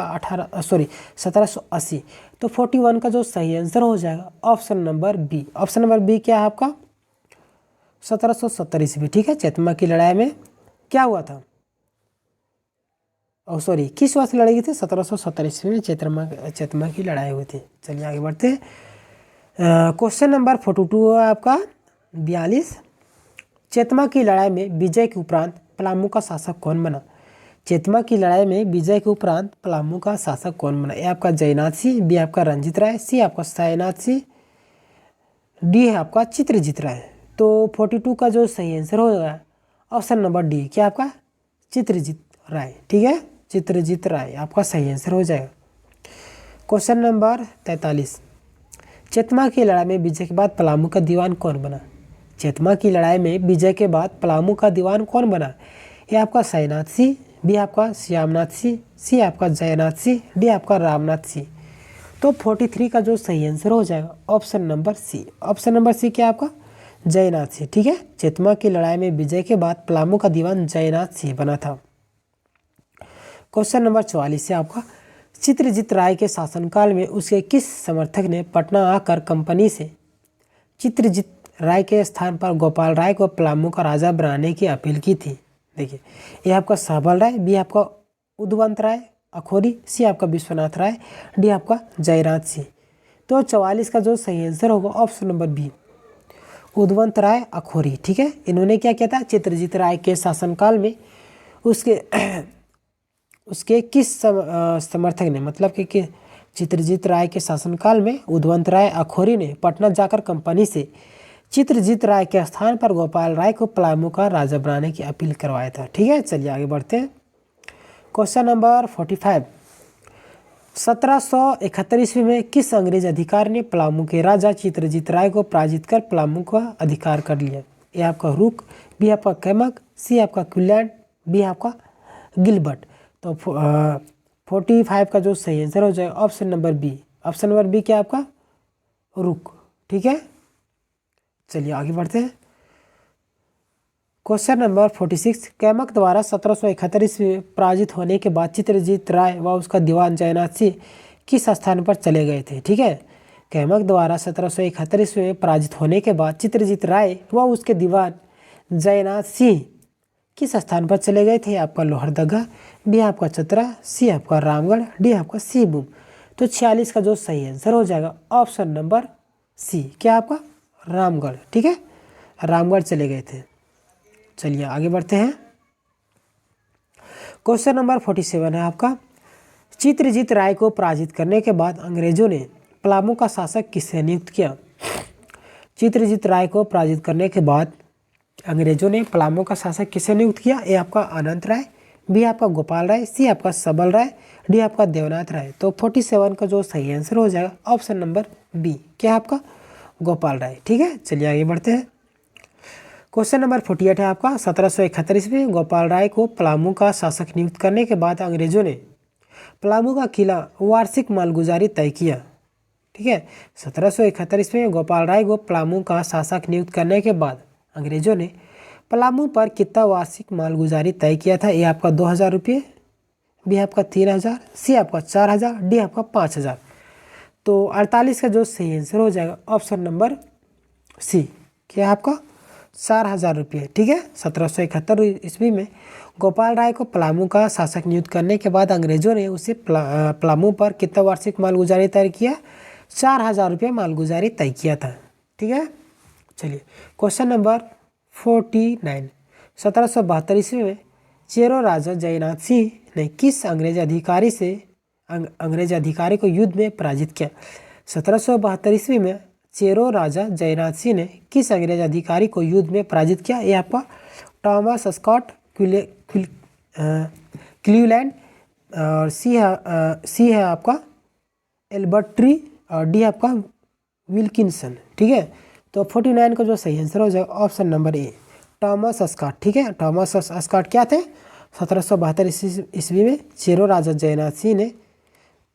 1780। तो 41 का जो सही आंसर हो जाएगा option number B. Option number B क्या है आपका? 1770 ईस्वी। ठीक है, चेतमा की लड़ाई में क्या हुआ था? किस वर्ष लड़ी गई थी? 1770 ईस्वी में चेतमा की लड़ाई हुई थी। चलिए आगे बढ़ते हैं। क्वेश्चन नंबर 42 है आपका 42, चेतमा की लड़ाई में विजय के उपरांत पलामू का शासक कौन बना? चेतमा की लड़ाई में विजय के उपरांत पलामू का शासक कौन बना? ए आपका जयनाथ सिंह, बी आपका रंजीत राय, सी आपका सैयनाथ सिंह, डी है आपका चित्रजीत राय। तो 42 का जो सही आंसर होगा ऑप्शन नंबर डी, क्या आपका? चित्रजीत राय। ठीक है, चित्रजीत राय आपका सही आंसर हो जाएगा। क्वेश्चन नंबर 43, चेतमा की लड़ाई में विजय के बाद पलामू का दीवान कौन बना? चेतमा की लड़ाई में विजय के बाद पलामू का दीवान कौन बना? ये आपका सैयनाथ सिंह, बी आपका श्यामनाथ सिंह, सी आपका जयनाथ सिंह, डी आपका रामनाथ सिंह। तो 43 का जो सही आंसर हो जाएगा option number C. Option number C क्या आपका? जयनाथ सिंह। ठीक है, चेतमा की लड़ाई में विजय के बाद पलामू का दीवान जयनाथ सिंह बना था। क्वेश्चन नंबर 44 है आपका, चित्रजीत राय के शासनकाल में उसके किस समर्थक ने पटना आकर कंपनी से चित्रजीत राय के स्थान पर गोपाल राय को पलामू का राजा बनाने की अपील की थी? देखिए, ये आपका सहबल राय, बी आपका उदवंत राय अखोरी, सी आपका विश्वनाथ राय, डी आपका जयनाथ सिंह। तो 44 का जो सही आंसर होगा ऑप्शन नंबर बी, उदवंत राय अखोरी। ठीक है, इन्होंने क्या किया था? चित्रजीत राय के शासनकाल में उसके किस समर्थक ने, मतलब कि चित्रजीत राय के शासनकाल में उदवंत राय अखोरी ने पटना जाकर कंपनी से चित्रजीत राय के स्थान पर गोपाल राय को पलामू का राजा बनाने की अपील करवाया था। ठीक है, चलिए आगे बढ़ते हैं। क्वेश्चन नंबर 45, 1771 ईस्वी में किस अंग्रेज अधिकारी ने पलामू के राजा चित्रजीत राय को पराजित कर पलामू का अधिकार कर लिया? ये आपका रुक, बी आपका कैमक, सी आपका क्विलैंड, डी आपका गिलबर्ट। तो 45 का जो सही आंसर हो जाएगा option number B. Option number B क्या आपका? रुक। ठीक है, चलिए आगे बढ़ते हैं। क्वेश्चन नंबर 46, कैमक द्वारा 1771 ईस्वी में पराजित होने के बाद चित्रजीत राय व उसका दीवान जयनाथ सिंह किस स्थान पर चले गए थे? ठीक है, कैमक द्वारा 1771 ईस्वी में पराजित होने के बाद चित्रजीत राय व उसके दीवान जयनाथ सिंह किस स्थान पर चले गए थे? आपका लोहरदगा, बी आपका चतरा, सी आपका रामगढ़, डी आपका सीबूम। तो 46 का जो सही आंसर हो जाएगा ऑप्शन नंबर सी, क्या आपका? रामगढ़। ठीक है, रामगढ़ चले गए थे। चलिए आगे बढ़ते हैं। क्वेश्चन नंबर 47 है आपका, चित्रजीत राय को पराजित करने के बाद अंग्रेजों ने पलामू का शासक किसे नियुक्त किया? चित्रजीत राय को पराजित करने के बाद अंग्रेजों ने पलामू का शासक किसे नियुक्त किया? ए आपका अनंत राय, बी आपका गोपाल राय, सी आपका सबल राय, डी आपका देवनाथ राय। तो 47 का जो सही आंसर हो जाएगा ऑप्शन नंबर बी, क्या आपका? गोपाल राय। ठीक है, चलिए आगे बढ़ते हैं। क्वेश्चन नंबर 48 है आपका, 1771 ईस्वी में गोपाल राय को पलामू का शासक नियुक्त करने के बाद अंग्रेजों ने पलामू का किला वार्षिक मालगुजारी तय किया। ठीक है, 1771 ईस्वी में गोपाल राय को पलामू का शासक नियुक्त करने के बाद अंग्रेजों ने पलामू पर कितना वार्षिक मालगुजारी तय किया था? ये आपका 2000 रुपये बी आपका 3000, सी आपका 4000, डी आपका 5000। तो 48 का जो सही आंसर हो जाएगा ऑप्शन नंबर सी, क्या आपका 4000 रुपये। ठीक है, 1771 ईस्वी में गोपाल राय को पलामू का शासक नियुक्त करने के बाद अंग्रेजों ने उसे पलामू पर कितना वार्षिक मालगुजारी तय किया? 4000 रुपये मालगुजारी तय किया था। ठीक है, चलिए क्वेश्चन नंबर 49। 1772 ईस्वी में चेरो राजा जयनाथ सिंह ने किस अंग्रेज अधिकारी को युद्ध में पराजित किया? 1772 ईस्वी में चेरो राजा जयनाथ सिंह ने किस अंग्रेज अधिकारी को युद्ध में पराजित किया? ये आपका थॉमस स्कॉट क्लीवलैंड, और सी है आपका एल्बर्ट ट्री, और डी आपका विल्किंसन। ठीक है, तो 49 का जो सही आंसर हो जाएगा option number A, Thomas Scott. ठीक है, थॉमस स्कॉट क्या थे? 1772 ईस्वी में चेरो राजा जयनाथ सिंह ने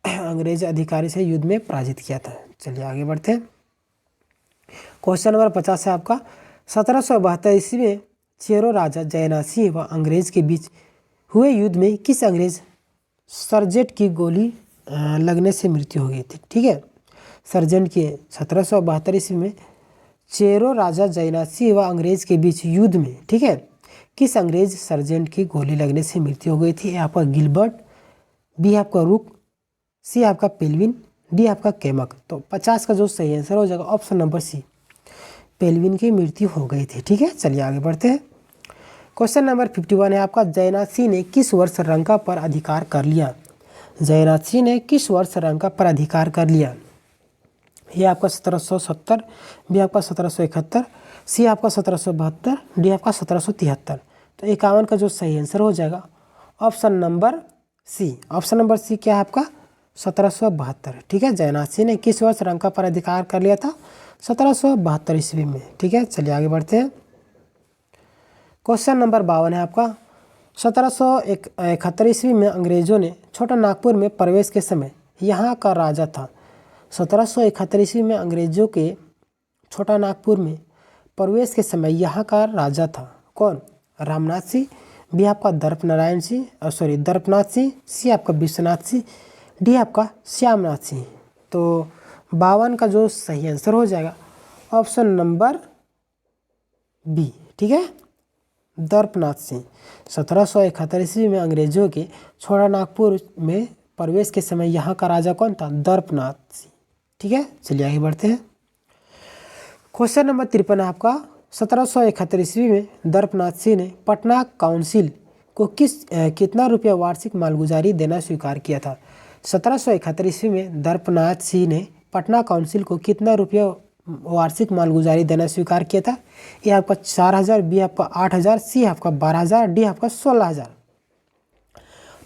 अंग्रेज अधिकारी से युद्ध में पराजित किया था। चलिए आगे बढ़ते हैं। क्वेश्चन नंबर 50 है आपका। 1772 ईस्वी में चेरो राजा जयनाथ सिंह व अंग्रेज के बीच हुए युद्ध में किस अंग्रेज सर्जेंट की गोली लगने से मृत्यु हो गई थी? ठीक है, सर्जेंट की 1772 ईस्वी में चेरो राजा जयनाथ सिंह व अंग्रेज के बीच युद्ध में, ठीक है, किस अंग्रेज सर्जेंट की गोली लगने से मृत्यु हो गई थी? आपका गिलबर्ट, बी आपका रुक, सी आपका पेल्विन, डी आपका केमक। तो 50 का जो सही आंसर हो जाएगा ऑप्शन नंबर सी, पेल्विन की मृत्यु हो गई थी। ठीक है, चलिए आगे बढ़ते हैं। क्वेश्चन नंबर 51 है आपका। जयनाथ सिंह ने किस वर्ष रंका पर अधिकार कर लिया? जयनाथ सिंह ने किस वर्ष रंका पर अधिकार कर लिया? ये आपका 1770, बी आपका 1771, सी आपका 1772, डी आपका 1773। तो 51 का जो सही आंसर हो जाएगा option number C. Option number C क्या है आपका? 1772। ठीक है, जयनाथ सिंह ने किस वर्ष रंका पर अधिकार कर लिया था? 1772 ईस्वी में। ठीक है, चलिए आगे बढ़ते हैं। क्वेश्चन नंबर 52 है आपका। 1771 ईस्वी में अंग्रेजों ने छोटा नागपुर में प्रवेश के समय यहाँ का राजा था। 1771 ईस्वी में अंग्रेजों के छोटा नागपुर में प्रवेश के समय यहाँ का राजा था कौन? रामनाथ सिंह, बी आपका दर्पनारायण सिंह, दर्पनाथ सिंह, सी आपका विश्वनाथ सिंह, डी आपका श्यामनाथ सिंह। तो 52 का जो सही आंसर हो जाएगा ऑप्शन नंबर बी। ठीक है, दर्पनाथ सिंह। 1771 ईस्वी में अंग्रेजों के छोटा नागपुर में प्रवेश के समय यहाँ का राजा कौन था? दर्पनाथ सिंह। ठीक है, चलिए आगे बढ़ते हैं। क्वेश्चन नंबर 53 है आपका। 1771 ईस्वी में दर्पनाथ सिंह ने पटना काउंसिल को कितना रुपया वार्षिक मालगुजारी देना स्वीकार किया था? 1771 ईस्वी में दर्पनाथ सिंह ने पटना काउंसिल को कितना रुपया वार्षिक मालगुजारी देना स्वीकार किया था? ए आपका 4000, बी आपका 8000, सी आपका 12000, डी आपका 16000।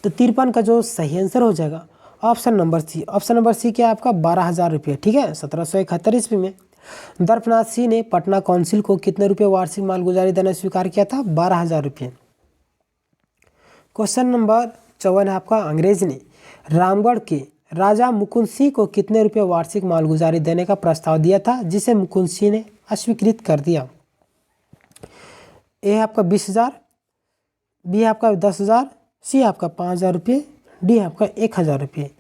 तो 53 का जो सही आंसर हो जाएगा option number C. Option number C क्या है आपका? 12000 रुपये। ठीक है, 1771 ईस्वी में दर्पनाथ सिंह ने पटना काउंसिल को कितने रुपये वार्षिक मालगुजारी देना स्वीकार किया था? 12000 रुपये। क्वेश्चन नंबर 54 है आपका। अंग्रेज ने रामगढ़ के राजा मुकुंद सिंह को कितने रुपये वार्षिक मालगुजारी देने का प्रस्ताव दिया था, जिसे मुकुंद सिंह ने अस्वीकृत कर दिया? ए आपका 20000, बी आपका 10000, सी आपका 5000 रुपये, डी आपका 1000 रुपये।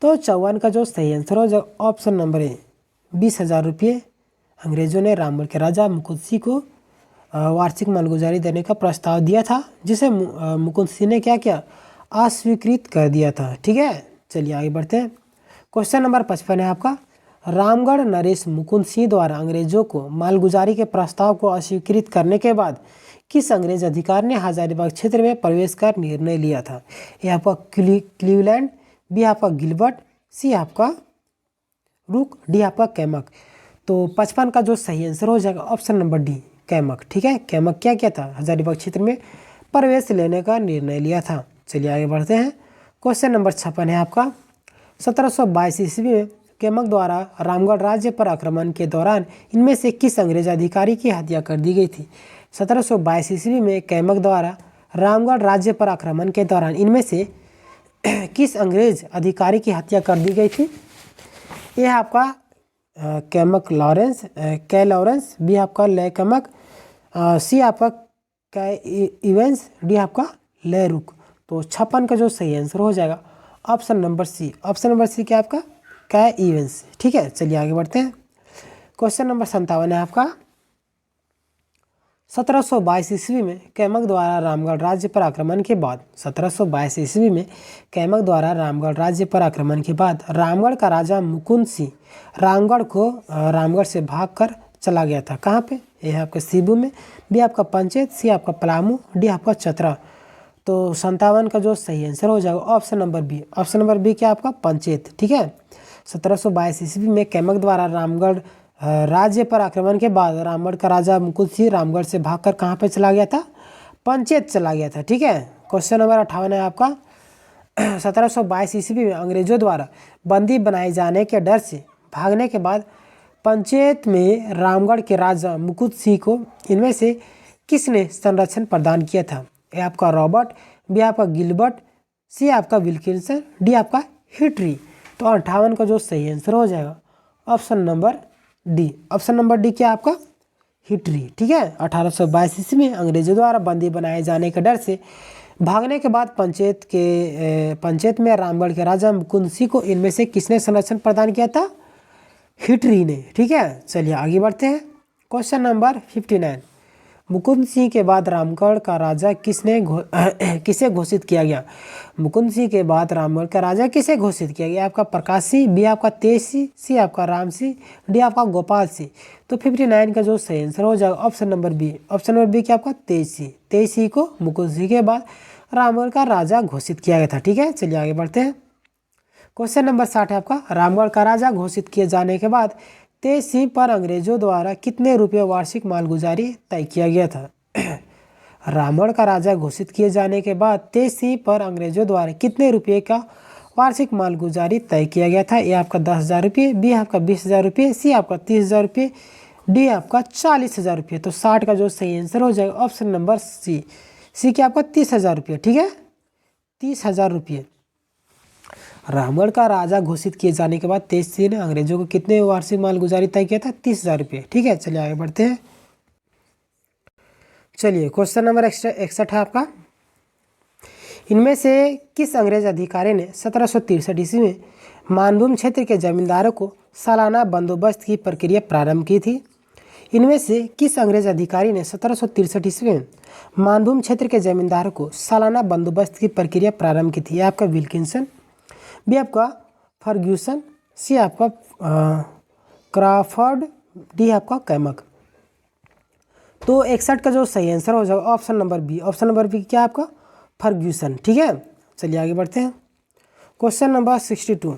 तो 54 का जो सही आंसर हो जाएगा ऑप्शन नंबर ए, 20000 रुपये अंग्रेजों ने रामगढ़ के राजा मुकुंद सिंह को वार्षिक मालगुजारी देने का प्रस्ताव दिया था, जिसे मुकुंद सिंह ने क्या किया? अस्वीकृत कर दिया था। ठीक है, चलिए आगे बढ़ते हैं। क्वेश्चन नंबर 55 है आपका। रामगढ़ नरेश मुकुंद सिंह द्वारा अंग्रेजों को मालगुजारी के प्रस्ताव को अस्वीकृत करने के बाद किस अंग्रेज अधिकारी ने हजारीबाग क्षेत्र में प्रवेश कर निर्णय लिया था? ये आपका क्लीवलैंड, बी आपका गिलबर्ट, सी आपका रुक, डी आपका कैमक। तो 55 का जो सही आंसर हो जाएगा ऑप्शन नंबर डी, कैमक। ठीक है, कैमक क्या किया था? हजारीबाग क्षेत्र में प्रवेश लेने का निर्णय लिया था। चलिए आगे बढ़ते हैं। क्वेश्चन नंबर 56 है आपका। 1722 ईस्वी में कैमक द्वारा रामगढ़ राज्य पर आक्रमण के दौरान इनमें से किस अंग्रेज अधिकारी की हत्या कर दी गई थी? 1722 ईस्वी में कैमक द्वारा रामगढ़ राज्य पर आक्रमण के दौरान इनमें से किस अंग्रेज अधिकारी की हत्या कर दी गई थी? यह आपका कैमक लॉरेंस, कै लॉरेंस, बी आपका ले कैमक, सी आपका कै इवेंस, डी आपका ले रुक। तो 56 का जो सही आंसर हो जाएगा option number C. Option number C क्या आपका कै इवेंट्स। ठीक है, चलिए आगे बढ़ते हैं। क्वेश्चन नंबर 57 है आपका 1722 ईस्वी में कैमक द्वारा रामगढ़ राज्य पर आक्रमण के बाद 1722 ईस्वी में कैमक द्वारा रामगढ़ राज्य पर आक्रमण के बाद रामगढ़ का राजा मुकुंद सिंह रामगढ़ से भागकर चला गया था। कहाँ पे? यह आपका सीबू में, बी आपका पंचेत, सी आपका पलामू, डी आपका चतरा। तो 57 का जो सही आंसर हो जाएगा option number B. Option number B क्या आपका पंचेत। ठीक है, 1722 ईस्वी में कैमक द्वारा रामगढ़ राज्य पर आक्रमण के बाद रामगढ़ का राजा मुकुंद सिंह रामगढ़ से भागकर कहाँ पे चला गया था? पंचेत चला गया था। ठीक है, क्वेश्चन नंबर 58 है आपका 1722 ईस्वी में अंग्रेजों द्वारा बंदी बनाए जाने के डर से भागने के बाद पंचेत में रामगढ़ के राजा मुकुंद सिंह को इनमें से किसने संरक्षण प्रदान किया था? ए आपका रॉबर्ट, बी आपका गिलबर्ट, सी आपका विल्किंसन, डी आपका हिटरी। तो 58 का जो सही आंसर हो जाएगा option number D. Option number D क्या आपका हिटरी। ठीक है, 1822 ईस्वी में अंग्रेजों द्वारा बंदी बनाए जाने के डर से भागने के बाद पंचेत में रामगढ़ के राजा मुकुंद सिंह को इनमें से किसने संरक्षण प्रदान किया था? हिटरी ने। ठीक है, चलिए आगे बढ़ते हैं। क्वेश्चन नंबर 59 मुकुंद सिंह के बाद रामगढ़ का राजा किसे घोषित किया गया? मुकुंद सिंह के बाद रामगढ़ का राजा किसे घोषित किया गया? आपका प्रकाश सिंह, बी आपका तेज सिंह, सी आपका राम सिंह, डी आपका गोपाल सिंह। तो 59 का जो सही आंसर हो जाएगा option number B. Option number B क्या आपका तेज सिंह। तेज सिंह को मुकुंद सिंह के बाद रामगढ़ का राजा घोषित किया गया था। ठीक है, चलिए आगे बढ़ते हैं। क्वेश्चन नंबर 60 है आपका रामगढ़ का राजा घोषित किए जाने के बाद तेज सिंह पर अंग्रेजों द्वारा कितने रुपये वार्षिक मालगुजारी तय किया गया था? रामगढ़ का राजा घोषित किए जाने के बाद तेज सिंह पर अंग्रेजों द्वारा कितने रुपये का वार्षिक मालगुजारी तय किया गया था? ए आपका 10,000 रुपये, बी आपका 20,000 रुपये, सी आपका 30,000 रुपये, डी आपका 40,000 रुपये। तो 60 का जो सही आंसर हो जाएगा ऑप्शन नंबर सी। सी क्या आपका 30,000 रुपये। ठीक है, 30,000 रुपये। रामगढ़ का राजा घोषित किए जाने के बाद तेज सिंह ने अंग्रेजों को कितने वार्षिक मालगुजारी तय किया था? 30,000 रुपये। ठीक है, चलिए आगे बढ़ते हैं। चलिए क्वेश्चन नंबर 61 है आपका इनमें से किस अंग्रेज अधिकारी ने 1763 ईस्वी में मानभूम क्षेत्र के जमींदारों को सालाना बंदोबस्त की प्रक्रिया प्रारंभ की थी? इनमें से किस अंग्रेज अधिकारी ने 1763 ईस्वी में मानभूम क्षेत्र के जमींदारों को सालाना बंदोबस्त की प्रक्रिया प्रारंभ की थी? आपका विल्किंसन, बी आपका फर्ग्यूसन, सी आपका क्रॉफर्ड, डी आपका कैमक। तो 61 का जो सही आंसर हो जाएगा option number B. Option number B क्या आपका फर्ग्यूसन। ठीक है, चलिए आगे बढ़ते हैं। क्वेश्चन नंबर 62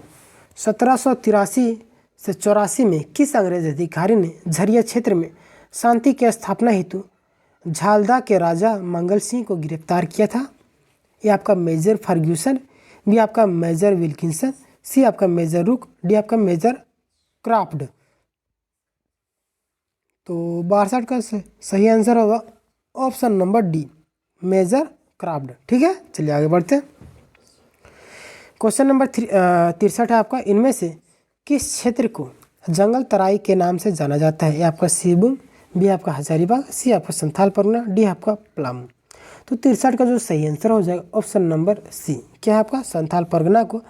1783 से 84 में किस अंग्रेज अधिकारी ने झरिया क्षेत्र में शांति की स्थापना हेतु झालदा के राजा मंगल सिंह को गिरफ्तार किया था? ये आपका मेजर फर्ग्यूसन, बी आपका मेजर विल्किंसन, सी आपका मेजर रुक, डी आपका मेजर क्राफ्ट। तो 62 का सही आंसर होगा option number D major Craft. ठीक है, चलिए आगे बढ़ते हैं। क्वेश्चन नंबर 63 है आपका इनमें से किस क्षेत्र को जंगल तराई के नाम से जाना जाता है? ये आपका सीबुम, बी आपका हजारीबाग, सी आपका संथाल परगना, डी आपका पलामू। तो 63 का जो सही आंसर हो जाएगा ऑप्शन नंबर सी। क्या है आपका संथाल परगना को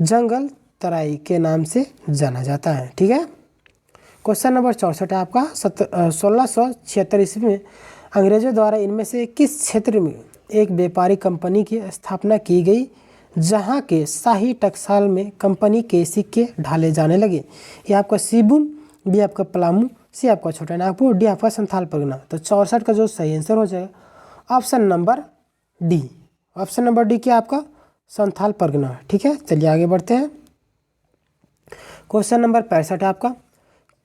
जंगल तराई के नाम से जाना जाता है। ठीक है, क्वेश्चन नंबर 64 है आपका 1676 ईस्वी में अंग्रेजों द्वारा इनमें से किस क्षेत्र में एक व्यापारी कंपनी की स्थापना की गई जहां के शाही टकसाल में कंपनी के सिक्के ढाले जाने लगे? ये आपका सीबुम, बी आपका पलामू, सी आपका छोटा नागपुर, डी आपका संथाल परगना। तो 64 का जो सही आंसर हो जाएगा option number D. Option number D क्या आपका संथाल परगना। ठीक है, चलिए आगे बढ़ते हैं। क्वेश्चन नंबर 65 है आपका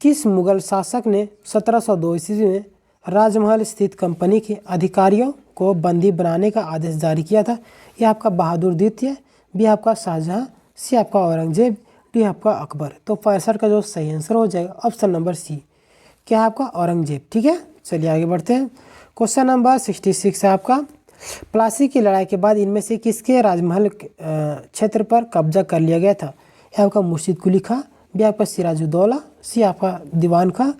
किस मुगल शासक ने 1702 ईस्वी में राजमहल स्थित कंपनी के अधिकारियों को बंदी बनाने का आदेश जारी किया था? यह आपका बहादुर द्वितीय, बी आपका शाहजहां, सी आपका औरंगजेब, डी आपका अकबर। तो 65 का जो सही आंसर हो जाएगा ऑप्शन नंबर सी। क्या है आपका औरंगजेब। ठीक है, चलिए आगे बढ़ते हैं। क्वेश्चन नंबर 66 है आपका प्लासी की लड़ाई के बाद इनमें से किसके राजमहल क्षेत्र पर कब्जा कर लिया गया था? यह आपका मुर्शिद कुली खां, बी आपका सिराजुद्दौला, सी आपका दीवान खां,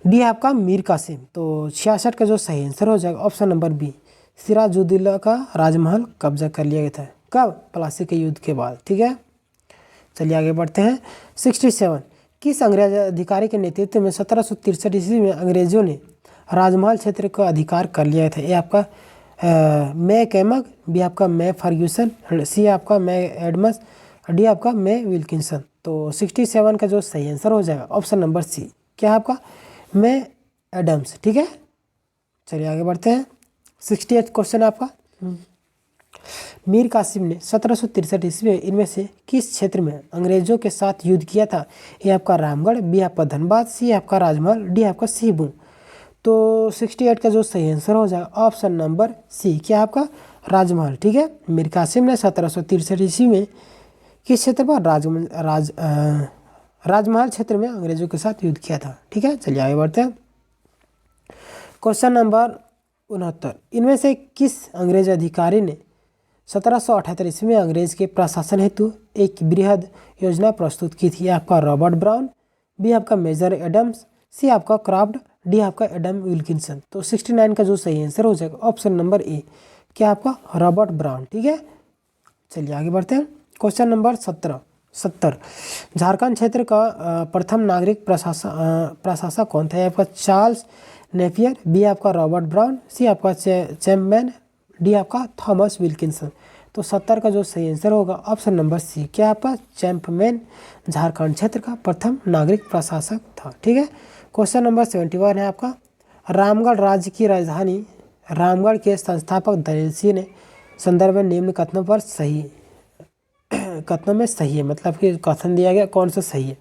डी आपका मीर कासिम। तो 66 का जो सही आंसर हो जाएगा ऑप्शन नंबर बी सिराजुद्दौला का राजमहल कब्जा कर लिया गया था। कब? प्लासी के युद्ध के बाद। ठीक है, चलिए आगे बढ़ते हैं। 67 किस अंग्रेज अधिकारी के नेतृत्व में 1763 ईस्वी में अंग्रेजों ने राजमहल क्षेत्र का अधिकार कर लिया था? ए आपका मै कैमक, बी आपका मै फर्ग्यूसन, सी आपका मै एडमस, डी आपका मै विल्किंसन। तो 67 का जो सही आंसर हो जाएगा ऑप्शन नंबर सी, क्या है आपका मै एडम्स। ठीक है, चलिए आगे बढ़ते हैं। 68 क्वेश्चन आपका, मीर कासिम ने 1763 ईस्वी में इनमें से किस क्षेत्र में अंग्रेजों के साथ युद्ध किया था? ये आपका रामगढ़, बी आपका धनबाद, सी आपका राजमहल, डी आपका सिहपुर। तो 68 का जो सही आंसर हो जाएगा ऑप्शन नंबर सी, क्या आपका राजमहल। ठीक है, मीर कासिम ने 1763 ईस्वी में किस क्षेत्र पर राजमहल क्षेत्र में अंग्रेजों के साथ युद्ध किया था। ठीक है, चलिए आगे बढ़ते हैं। क्वेश्चन नंबर 69 इनमें से किस अंग्रेज अधिकारी ने 1778 ईस्वी में अंग्रेज के प्रशासन हेतु एक बृहद योजना प्रस्तुत की थी? आपका रॉबर्ट ब्राउन, बी आपका मेजर एडम्स, सी आपका क्राफ्ट, डी आपका एडम विल्किंसन। तो 69 का जो सही आंसर हो जाएगा ऑप्शन नंबर ए, क्या आपका रॉबर्ट ब्राउन। ठीक है, चलिए आगे बढ़ते हैं। क्वेश्चन नंबर 70 झारखंड क्षेत्र का प्रथम नागरिक प्रशासक कौन था? आपका चार्ल्स नेपियर, बी आपका रॉबर्ट ब्राउन, सी आपका चैम्पमैन, डी आपका थॉमस विल्किंसन। तो 70 का जो सही आंसर होगा ऑप्शन नंबर सी, क्या आपका चैम्पमैन झारखंड क्षेत्र का प्रथम नागरिक प्रशासक था। ठीक है, क्वेश्चन नंबर 71 है आपका, रामगढ़ राज्य की राजधानी रामगढ़ के संस्थापक दलेल सिंह ने संदर्भ में निम्न कथनों पर सही कथनों में सही है, मतलब कि कथन दिया गया कौन सा सही है?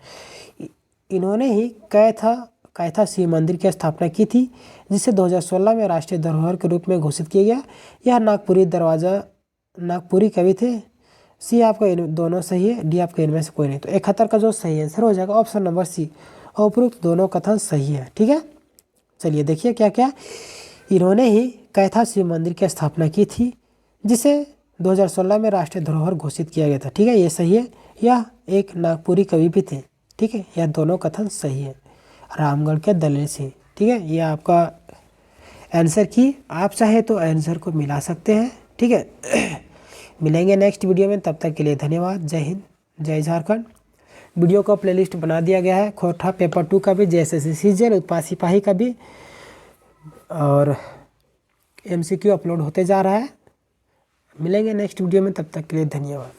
इन्होंने ही कैथा शिव मंदिर की स्थापना की थी, जिसे 2016 में राष्ट्रीय धरोहर के रूप में घोषित किया गया। यह नागपुरी कवि थे। सी आपका दोनों सही है, डी आपका इनमें से कोई नहीं। तो 71 का जो सही आंसर हो जाएगा ऑप्शन नंबर सी, उपरोक्त दोनों कथन सही है। ठीक है, चलिए देखिए क्या क्या, इन्होंने ही कैथा शिव मंदिर की स्थापना की थी, जिसे 2016 में राष्ट्रीय धरोहर घोषित किया गया था। ठीक है, ये सही है। यह एक नागपुरी कवि भी थे। ठीक है, यह दोनों कथन सही है। रामगढ़ के दलेल सिंह। ठीक है, ये आपका आंसर की, आप चाहे तो आंसर को मिला सकते हैं। ठीक है, मिलेंगे नेक्स्ट वीडियो में, तब तक के लिए धन्यवाद। जय हिंद, जय झारखंड। वीडियो का प्लेलिस्ट बना दिया गया है, खोटा पेपर 2 का भी, JSSC सीजीएल उत्पाद सिपाही का भी, और MCQ अपलोड होते जा रहा है। मिलेंगे नेक्स्ट वीडियो में, तब तक के लिए धन्यवाद।